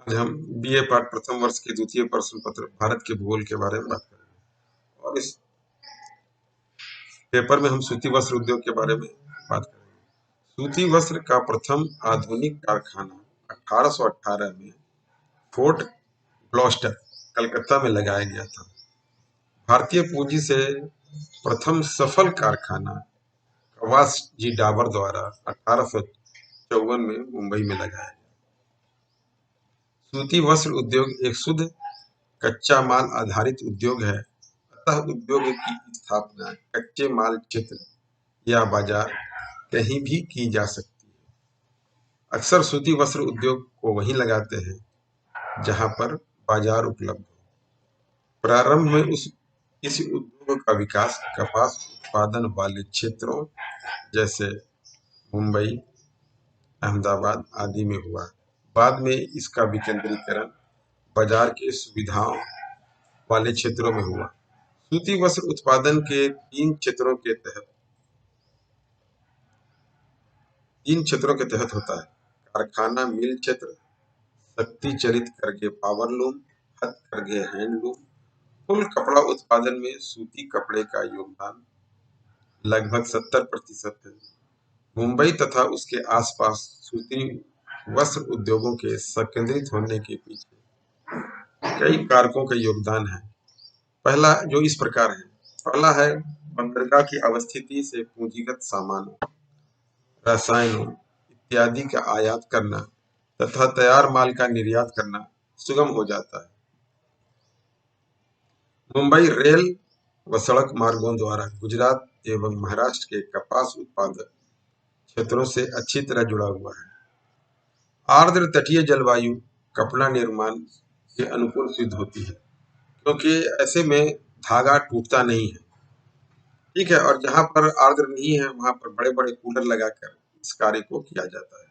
आज हम बीए पाठ प्रथम वर्ष के द्वितीय प्रश्न पत्र भारत के भूगोल के बारे में बात करेंगे और इस पेपर में हम सूती वस्त्र उद्योग के बारे में बात करेंगे। सूती वस्त्र का प्रथम आधुनिक कारखाना 1818 में फोर्ट ग्लॉस्टर कलकत्ता में लगाया गया था। भारतीय पूंजी से प्रथम सफल कारखाना कवास जी डाबर द्वारा 1854 में मुंबई में लगाया गया। सूती वस्त्र उद्योग एक शुद्ध कच्चा माल आधारित उद्योग है, अतः उद्योग की स्थापना कच्चे माल क्षेत्र या बाजार कहीं भी की जा सकती है। अक्सर सूती वस्त्र उद्योग को वहीं लगाते हैं जहां पर बाजार उपलब्ध हो। प्रारंभ में इस उद्योग का विकास कपास उत्पादन वाले क्षेत्रों जैसे मुंबई, अहमदाबाद आदि में हुआ। बाद में इसका विकेंद्रीकरण बाजार की सुविधाओं वाले क्षेत्रों में हुआ। सूती वस्त्र उत्पादन के तीन क्षेत्रों के तहत होता है: कारखाना मिल क्षेत्र, शक्ति चलित करघे पावरलूम, हथकरघे हैंडलूम। कुल कपड़ा उत्पादन में सूती कपड़े का योगदान लगभग 70% है। मुंबई तथा उसके आसपास सूती वस्त्र उद्योगों के संकेंद्रित होने के पीछे कई कारकों का योगदान है। पहला जो इस प्रकार है, पहला है बंदरगाह की अवस्थिति से पूंजीगत सामानों, रसायनों इत्यादि का आयात करना तथा तैयार माल का निर्यात करना सुगम हो जाता है। मुंबई रेल व सड़क मार्गों द्वारा गुजरात एवं महाराष्ट्र के कपास उत्पादक क्षेत्रों से अच्छी तरह जुड़ा हुआ है। आर्द्र तटीय जलवायु कपड़ा निर्माण के अनुकूल सिद्ध होती है, क्योंकि ऐसे में धागा टूटता नहीं है। ठीक है, और जहां पर आर्द्र नहीं है वहां पर बड़े बड़े कूलर लगाकर इस कार्य को किया जाता है,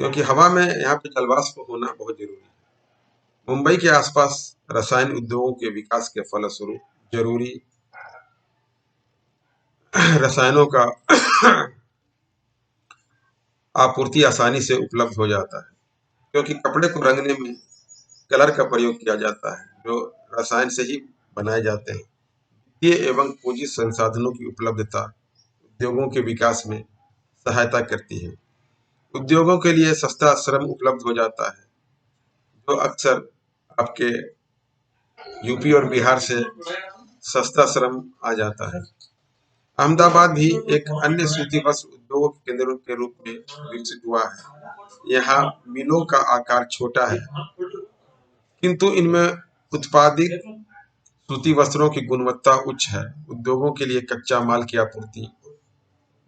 क्योंकि हवा में यहाँ पे जलवाष्प होना बहुत जरूरी है। मुंबई के आसपास रसायन उद्योगों के विकास के फलस्वरूप जरूरी रसायनों का आपूर्ति आसानी से उपलब्ध हो जाता है, क्योंकि कपड़े को रंगने में कलर का प्रयोग किया जाता है जो रसायन से ही बनाए जाते हैं। ये एवं पूंजी संसाधनों की उपलब्धता उद्योगों के विकास में सहायता करती है। उद्योगों के लिए सस्ता श्रम उपलब्ध हो जाता है, जो अक्सर आपके यूपी और बिहार से सस्ता श्रम आ जाता है। अहमदाबाद भी एक अन्य सूती वस्त्र उद्योग केंद्र के रूप में विकसित हुआ है। यहाँ मिलों का आकार छोटा है, किंतु इनमें उत्पादित सूती वस्त्रों की गुणवत्ता उच्च है। उद्योगों के लिए कच्चा माल की आपूर्ति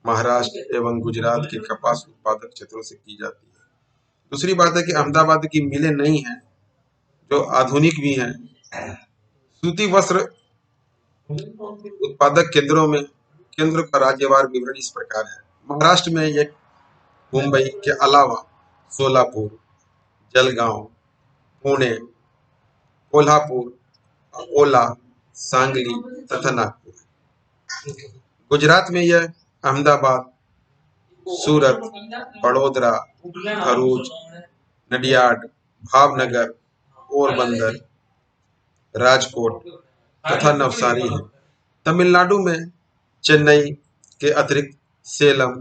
महाराष्ट्र एवं गुजरात के कपास उत्पादक क्षेत्रों से की जाती है। दूसरी बात है कि अहमदाबाद की मिलें नहीं हैं जो आधुनिक भी हैं। सूती वस्त्र उत्पादक केंद्र का राज्यवार विवरण इस प्रकार है। महाराष्ट्र में एक मुंबई के अलावा सोलापुर, जलगांव, पुणे, कोल्हापुर, अकोला, सांगली तथा नागपुर। गुजरात में यह अहमदाबाद, सूरत, बड़ोदरा, भरूच, नडियाड, भावनगर, पोरबंदर, राजकोट तथा नवसारी है। तमिलनाडु में चेन्नई के अतिरिक्त सेलम,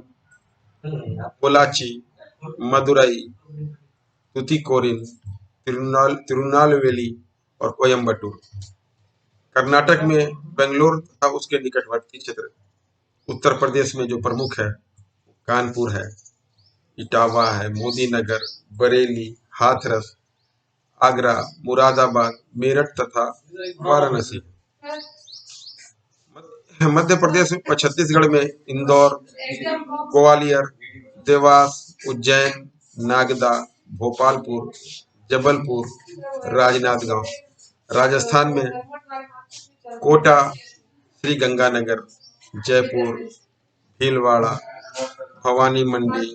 पोलाची, मदुरई, तुतीकोरिन, तिरुनालवेली और कोयम्बटूर। कर्नाटक में बेंगलोर तथा उसके निकटवर्ती क्षेत्र। उत्तर प्रदेश में जो प्रमुख है कानपुर है, इटावा है, मोदी नगर, बरेली, हाथरस, आगरा, मुरादाबाद, मेरठ तथा वाराणसी। मध्य प्रदेश व छत्तीसगढ़ में इंदौर, ग्वालियर, देवास, उज्जैन, नागदा, भोपालपुर, जबलपुर, राजनांदगांव। राजस्थान में कोटा, श्री गंगानगर, जयपुर, भीलवाड़ा, भवानी मंडी,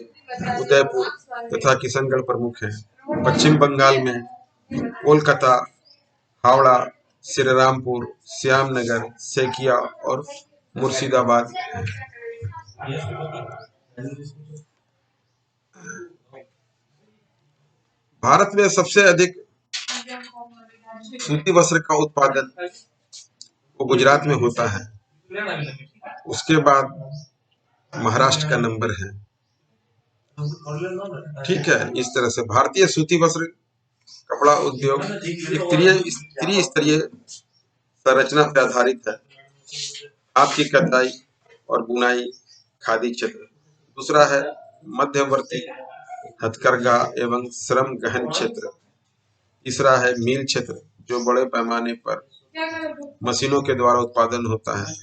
उदयपुर तथा किशनगढ़ प्रमुख हैं। पश्चिम बंगाल में कोलकाता, हावड़ा, श्रीरामपुर, श्यामनगर, सेकिया और मुर्शिदाबाद। भारत में सबसे अधिक सूती वस्त्र का उत्पादन वो गुजरात में होता है। उसके बाद महाराष्ट्र का नंबर है। ठीक है, इस तरह से भारतीय सूती वस्त्र कपड़ा उद्योग एक त्रिस्तरीय संरचना पर आधारित है। हाथ की कताई और बुनाई खादी क्षेत्र, दूसरा है मध्यवर्ती हथकरघा एवं श्रम गहन क्षेत्र, तीसरा है मील क्षेत्र जो बड़े पैमाने पर मशीनों के द्वारा उत्पादन होता है,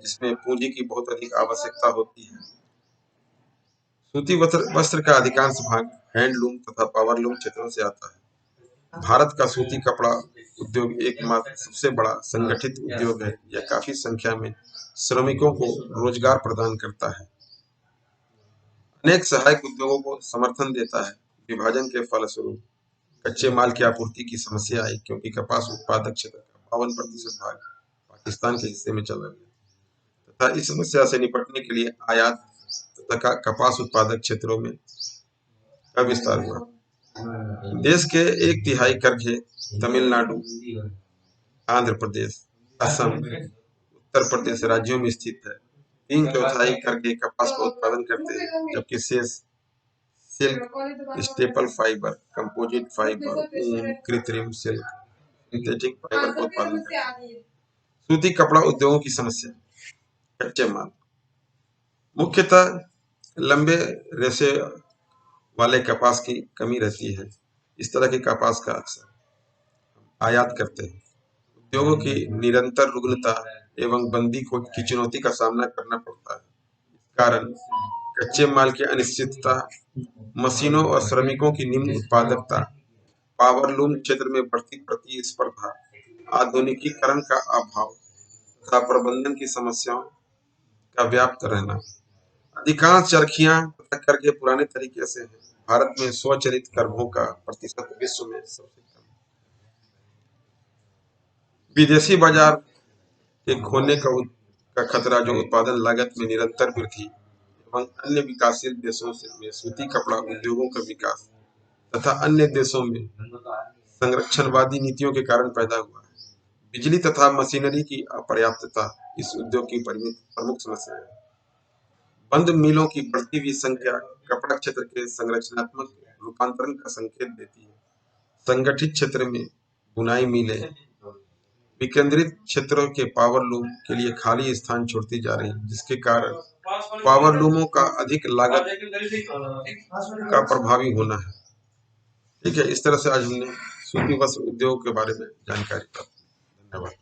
जिसमें पूंजी की बहुत अधिक आवश्यकता होती है। सूती वस्त्र का अधिकांश भाग हैंडलूम तथा पावरलूम क्षेत्रों से आता है। भारत का सूती कपड़ा उद्योग एकमात्र सबसे बड़ा संगठित उद्योग है। यह काफी संख्या में श्रमिकों को रोजगार प्रदान करता है, अनेक सहायक उद्योगों को समर्थन देता है। विभाजन के फलस्वरूप कच्चे माल की आपूर्ति की समस्या आई, क्योंकि कपास उत्पादक क्षेत्र का 52% भाग पाकिस्तान के हिस्से में चला गया तथा इस समस्या से निपटने के लिए आयात तथा कपास उत्पादक क्षेत्रों में का विस्तार हुआ। देश के 1/3 करघे तमिलनाडु, आंध्र प्रदेश, असम, उत्तर प्रदेश राज्यों में स्थित है। 3/4 करघे कपास का उत्पादन करते हैं, जबकि शेष silk, staple fibre, composite fibre, ऊन, कृत्रिम सिल्क, सिंथेटिक फाइबर का उत्पादन करते हैं। सूती कपड़ा उद्योगों की समस्या। कच्चे माल, मुख्यतः लंबे रेशे वाले कपास की कमी रहती है। इस तरह के कपास का अक्सर आयात करते हैं। उद्योगों की निरंतर रुग्णता एवं बंदी की चुनौती का सामना करना पड़ता है। इस कारण कच्चे माल की अनिश्चितता, मशीनों और श्रमिकों की निम्न उत्पादकता, पावरलूम क्षेत्र में बढ़ती प्रतिस्पर्धा, आधुनिकीकरण का अभाव तथा प्रबंधन की समस्याओं का व्याप्त रहना। अधिकांश चरखियां तथा करघे पुराने तरीके से हैं। भारत में स्वचालित करघों का प्रतिशत विश्व में सबसे कम है। विदेशी बाजार के खोने का खतरा, जो उत्पादन लागत में निरंतर वृद्धि एवं अन्य विकासशील देशों में सूती कपड़ा उद्योगों का विकास तथा अन्य देशों में संरक्षणवादी नीतियों के कारण पैदा हुआ है। बिजली तथा मशीनरी की अपर्याप्तता इस उद्योग की प्रमुख समस्या है। बंद मिलों की बढ़ती हुई संख्या कपड़ा क्षेत्र के संरचनात्मक रूपांतरण का संकेत देती है। संगठित क्षेत्र में बुनाई मिलें विकेंद्रित क्षेत्रों के पावरलूम के लिए खाली स्थान छोड़ती जा रही, जिसके कारण पावरलूमों का अधिक लागत का प्रभावी होना है। ठीक है, इस तरह से आज हमने सूती वस्त्र उद्योग के बारे में जानकारी प्राप्त की। धन्यवाद।